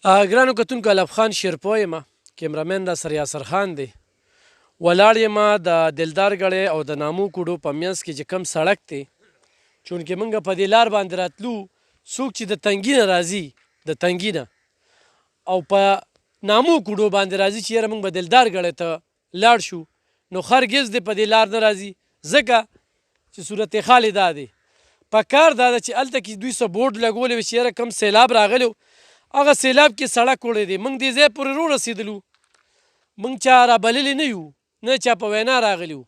ګرانو کتونکو الف خان شیرپو یم کیمرامین راسره یاسر خان دی ولاړ یم د دلدار ګړی او د نامو کوډو په منځ کې چې کوم سړک دی چونکې موږ په دې لار باندې راتلو څوک چې د تنګي نه راځي د تنګي نه او په نامو کوډو باندې راځي چې یاره موږ به دلدار ګړی ته لاړ شو نو هرګز دې په دې لار نه راځي ځکه چې صورت حال یې دا دی په کار دا ده چې هلته کې دوی څه بورډ لګولی وي چې یاره کوم سیلاب راغلی هغه سیلاب کې سړک وړی دی موږ دې ځای پورې ورسېدلو موږ چا رابللي نه یو نه چا په وینا راغلي وو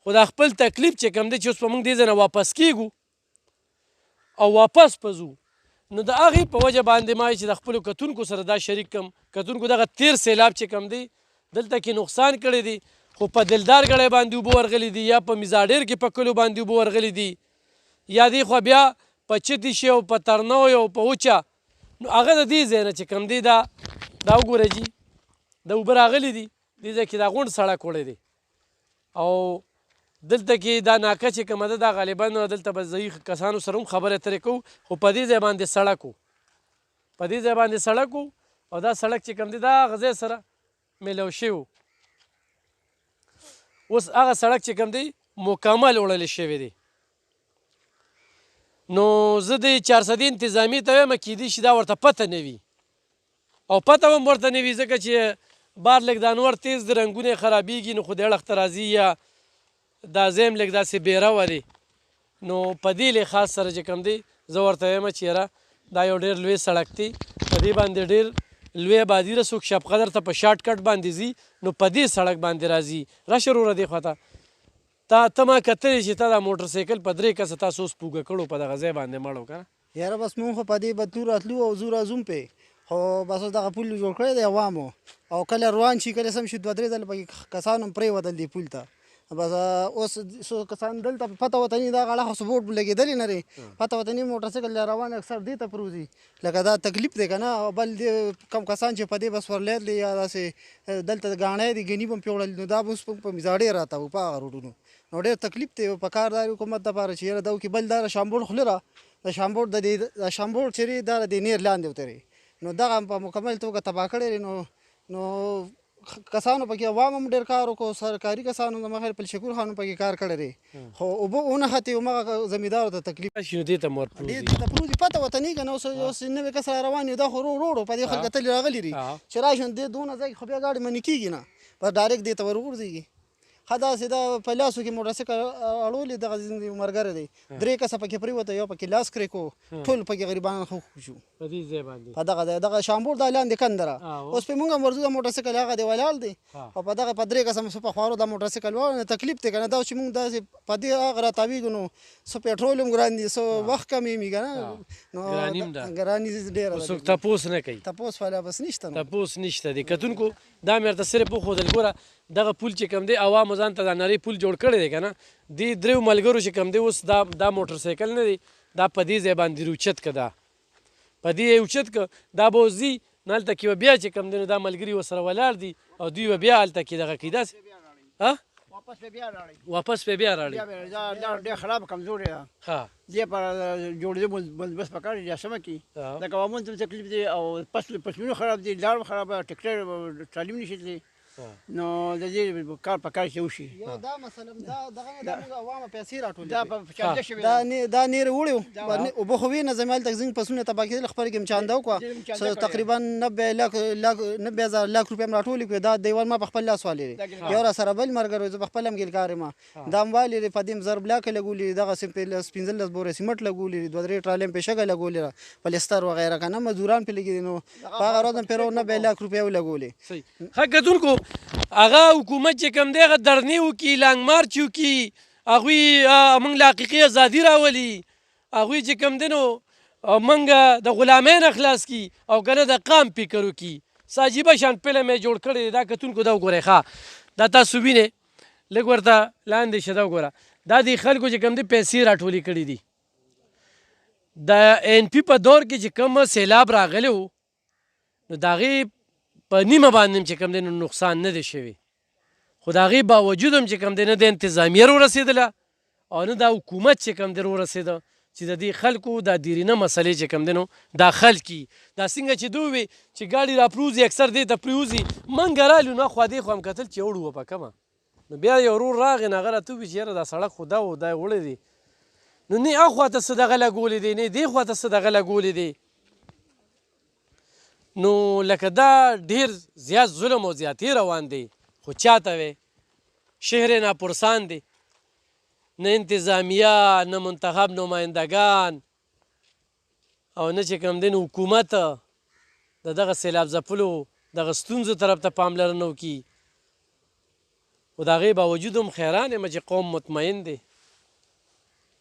خو دا خپل تکلیف چې کوم دی چې اوس به موږ دې ځای نه واپس کیږو او واپس به ځو نو د هغې په وجه باندې ما چې د خپلو کتونکو سره دا شریک کړم کتونکو دغه تیر سیلاب چې کوم دی دلته کې نقصان کړی دی خو په دلدار ګړی باندې اوبه ورغلي دي یا په میزاډیر کې په کلیو باندې اوبه ورغلي دي یا دې خوا بیا په چتي شي او په ترنو او په وچه نو هغه د دې ځای نه چې کوم دی دا وګوره جي د اوبه راغلي دي دې ځای کې دا غونډ سړک وړی دی او دلته کې دا ناکه چې کومه ده دا غالبا دلته به ضعیف کسانو سره هم خبرې اترې کوو خو په دې ځای باندې سړک و په دې ځای باندې سړک و او دا سړک چې کوم دی دا هغه ځای سره میلاو شوی و اوس هغه سړک چې کوم دی مکمل وړلی شوی دی نو زه د 400 انتظامي ته وایم کیدای شي دا ورته پته نه وي او پته هم ورته نه وي ځکه چې بار لږ دا نور تیز د رنګونه یې خرابېږي نو خو د اړخ ته راځي یا دا ځای هم لږ داسې بیروه دی نو په دې لحاظ سره چې کوم دی زه ورته وایم چې یاره دا یو ډېر لوی سړک دی په دې باندې ډېر لوی آبادي ده څوک شب قدر ته په شارټ کټ باندې ځي نو په دې سړک باندې راځي راشه وروره دې خوا ته ته ما کتلی چې تا دا موټر سایکل په 3 کسه تاسو اوس پوګه کړو په دغه ځای باندې مړو که یاره بس مونږ خو په دې بدلو راتلو او زو راځوم پې خو بس اوس دغه پول جوړ کړی دی عوامو او کله روان شي کله سم شي 2-3 ځله پکې کسانو هم پرېوتل دي پول ته بس اوس څو کسان دلته پته ورته نه دغه اړخ خو بورډ لګېدلې نه دی پته ورته نه موټر سایکل روان اکثر دې ته پروځي لکه دا تکلیف دی که نه او بل کم کسان چې په دې بس ورلیدل یا داسې دلته ګاڼی دي ګني به هم پې وړل نو دا به اوس په میزاړې راته و په هغه روډونو نو ډېر تکلیف دی په کار دا حکومت دپاره چې یاره دا وکړي بل دا د شامبوړ خوله را د شامبوړ چې دی دا د نیر لاندې وتري نو دغه په مکمل توګه تباه کړی دی نو کسانو پکې عوام هم ډېر کار وکړو سرکاري کسانو د مخیر پل شکور خان پکې کار کړی دی خو اوبه ونښتې همغه زمیندارو ته تکلیف شي نو دې ته مور پروزي پته ورته نه که نه اوس نوی کس را روان یو دا خو روړو په دې خلک تلې راغلي دي چې راشي دې دونه ځای خو بیا ګاډي منې کېږي نه بس ډایرکټ دې ته ورغورځېږي ښه داسې دا په لاسو کې موټر سایکل اړولې دغه ملګری دی 3 کسه پکې پرېوته یو پکې لاس کرې کو ټول پکې غریبان خو شو په دې ځای باندې په دغه شامبور دا لاندې کنده را اوس پې مونږ هم ورځو د موټر سایکل هغه دی ولاړ دی او په دغه په 3 کسه په خوارو د موټر سایکل واړو تکلیف دی که نه دا چې مونږ داسې په دې هغه راتاویږو نو څه پېټرول هم ګران دي څه وخت کمېږي که نه نو ګراني ډېره څوک تپوس نه کوي تپوس والا بس نشته نو تپوس نشته دی کتونکو دا مې ورته صرف وښودل ګوره دغه پول چې کوم دی عوامو ځان ته دا نری پول جوړ کړی دی که نه دې 3 ملګرو چې کوم دی اوس دا موټر سایکل نه دی دا په دې ځای باندې روچت که دا په دې اوچت که دا به اوس ځي نو هلته کې به بیا چې کوم دی نو دا ملګري ورسره ولاړ دي او دوی به بیا هلته کې دغه کوي داسې واپس پې بیا راړي دا ډېر خراب کمزورې ده دې پر جوړېدو بندوبست پکار دی سمه کې لکه عوامو ته تکلیف دی او پسمینو خراب دي لار خراب ټکټر تعلیم نشي تللی نو د دې کار په کار کې وشي دا مثلا دغه عوامو پیسې راټولې دا په چانده شوي دا نیر وړو اوبه خو وي نه زمال تک زنګ پسونه تباه کېدل خبرې کې هم چانده وکړه تقریبا 90 لاک روپۍ هم راټولې کړې دا دیوال ما په خپل لاس والې یو را سره بل ملګری زه په خپل هم ګیل کار یم دا هم والې په دې هم زر بلاکه لګولي دغه 15 بورې سیمټ لګولي 2-3 ټرالۍ هم پې شګه لګولې پلستر وغیره که نه مزدوران پې لګېدي نو په هغه ورځ هم پې 90 لاک روپۍ ولګولې ښه کتونکو هغه حکومت چې کوم دی هغه درنې وکړي لانګ مارچ وکړي هغوی موږ له حقیقي ازادي راولي هغوی چې کوم دی نو موږ د غلامۍ نه خلاص کړي او که نه د قام فکر وکړي څه عجیبه شان فلم یې جوړ کړی دی دا کتونکو دا وګورئ ښه دا تاسو وینئ لږ ورته لاندې شه دا وګوره دا د خلکو چې کوم دی پیسې راټولې کړي دي د NP په دور کې چې کوم سیلاب راغلی و نو د هغې په نیمه باندې چې کوم دی نو نقصان نه دی شوی خو د هغې باوجود هم چې کوم دی نه د انتظامیه ورسېدله او نه دا حکومت چې کوم دی ورسېده چې د دې خلکو دا دیرینه مسلې چې کوم دی نو دا حل کي. دا څنګه چې دوی وي چې ګاډي راپروزي اکثر دې ته پرېوځي منګه رالو نه خوا دې خوا هم کتل چې یوړ وه په کمه نو بیا یو ورور راغی نو هغه راته ووایي چې یاره دا سړک خو دا و دا وړی دی نو نه اخوا ته څه دغه لګولی دی نه دې خوا ته څه دغه لګولی دی. نو لکه دا ډېر زیات ظلم او زیاتې روان دی خو چاته وی شهر ناپرسان دی نه انتظامیه نه منتخب نمایندگان او نه چې کوم دی نو حکومت د دغه سیلاب ځپلو دغه ستونزو طرف ته پاملرنه وکړي. خو د هغې باوجود هم حیران یم چې قوم مطمئن دی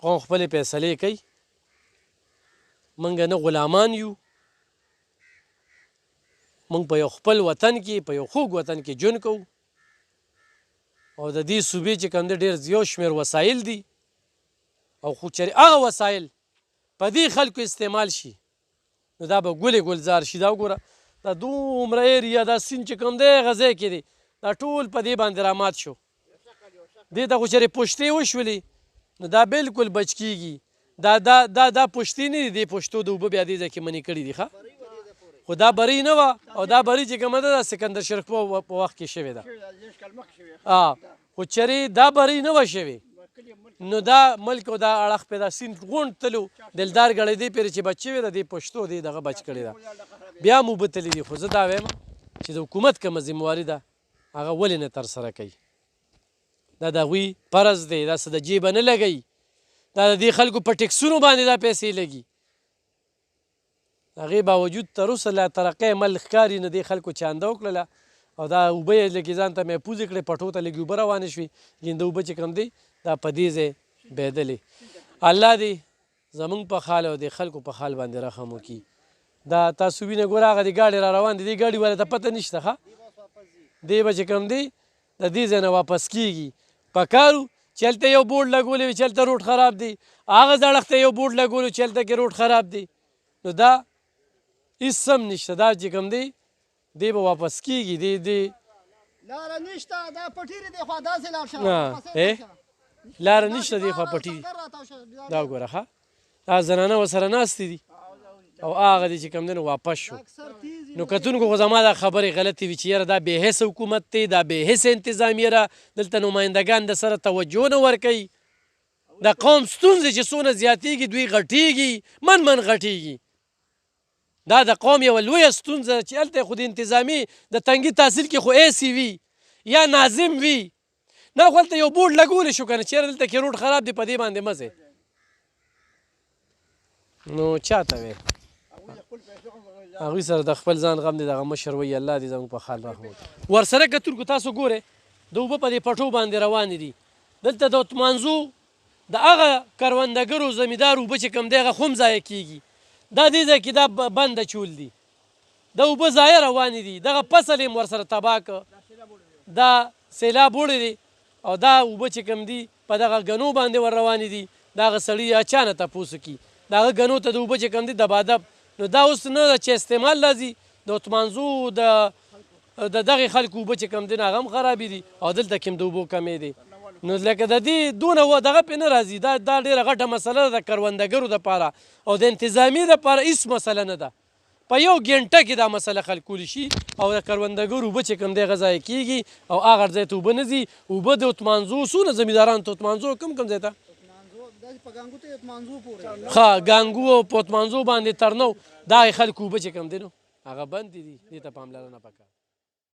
قوم خپلې فیصلې کوي موږ نه غلامان یو موږ په یو خپل وطن کې په یو خوږ وطن کې ژوند کوو او د دې صوبې چې کوم دی ډېر یو شمېر وسایل دي او خو چېرې هغه وسایل په دې خلکو استعمال شي نو دا به ګلې ګلزار شي. دا وګوره دا دومره ایریا دا سیند چې کوم دی هغه ځای کې دی دا ټول په دې باندې رامات شو دې ته خو چېرې پشتې وشولې نو دا بالکل بچ کېږي. دا پشتې نه دي دې پشتو د اوبه بیا دې ځای کې منې کړي دي ښه خو دا بري نه وه او دا بري چې کومه ده د سکندر شریف په وخت کې شوې ده خو چېرې دا بري نه وه شوې نو دا ملک او دا اړخ پې دا سیند غونډ تلو دلدار ګړی دې پېرې چې بچ شوې ده دې پشتو دې دغه بچ کړې ده بیا هم اوبه تللي دي. خو زه دا وایم چې د حکومت کومه ذمواري ده هغه ولې نه ترسره کوي دا د هغوی فرض دی دا څه د جیبه نه لګوي دا د دې خلکو په ټکسونو باندې دا پیسې لګي هغې باوجود تر اوسه لا ترقی عمل ښکاري نه دې خلکو چانده وکړله او دا اوبه یې لږې ځان ته محفوظې کړې پټو ته لږې اوبه روانې شوې ګینده اوبه چې کوم دی دا په دې ځای بهېدلې. الله دې زمونږ په حال او د خلکو په حال باندې رحم وکړي. دا تاسو وینئ ګوره هغه د ګاډي را روان دي دې ګاډي والا ته پته نشته ښه دې به چې کوم دی د دې ځای نه واپس کېږي په کارو چې هلته یو بورډ لګولی وي چې هلته روډ خراب دی هغه زړښت ته یو بورډ لګولی چې هلته کې روډ خراب دی نو دا هېڅ هم نشته دا چې کوم دی دې به واپس کېږي دې لاره نشته دا پټیرې دی خوا داسې لاړ شه لاره نشته دې خوا پټیرې دا وګوره ښه دا زنانه ورسره ناستې دي او هغه دی چې کوم دی نو واپس شو نو کتونکو خو زما دا خبرې غلطې وي چې یاره دا بې حسه حکومت دی دا بې حسه انتظامیه ده دلته نمایندګان د سره توجه نه ورکوي د قوم ستونزې چې څونه زیاتېږي دوی غټېږي من غټېږي دا د قوم یوه لویه ستونزه چې هلته خو د انتظامي د تنګي تحصیل کې خو ایسي وي یا ناظم وي نه خو هلته یو بورډ لګولی شو که نه چېرې دلته کې روډ خراب دی په دې باندې مه ځئ نو چاته وی هغوی سره د خپل ځان غم دی دغه مشر وایي الله دې زموږ په حال رحم وکړي. ورسره کتونکو تاسو ګورئ د اوبه په دې پټو باندې روانې دي دلته د اتمانځو د هغه کروندګرو زمیندار اوبه چې کوم دی هغه خو هم ضایع کېږي دا دې ځای کې دا بنده چول دي د اوبه ضایع روانې دي دغه فصل یې ورسره تباه کړ دا سیلاب وړی دی او دا اوبه چې کوم دي په دغه ګنو باندې ور روانې دي د هغه سړي اچانه تپوس وکړي د هغه ګنو ته د اوبه چې کوم دي دبادب نو دا اوس نه ده چې استعمال راځي د اتمانځو د دغې خلکو اوبه چې کوم دي نو هغه هم خرابې دي او دلته کې هم د اوبو کمې دی نو لکه د دې دونه دغه پې نه راځي دا ډېره غټه مسله ده د کروندګرو دپاره او د انتظامي دپاره هېڅ مسله نه ده په یو ګنټه کې دا مسله حل کولی شي او د کروندګرو اوبه چې کوم دی هغه ضایع کېږي او هغه ځای ته اوبه نه ځي اوبه د اتمانځو څونه زمیندارانو ته اتمانځو کوم ځای ته ښه ګانګو او په اتمانځو باندې ترنو دا خلکو اوبه چې کوم دی نو هغه بند دي دې ته پاملرنه پکار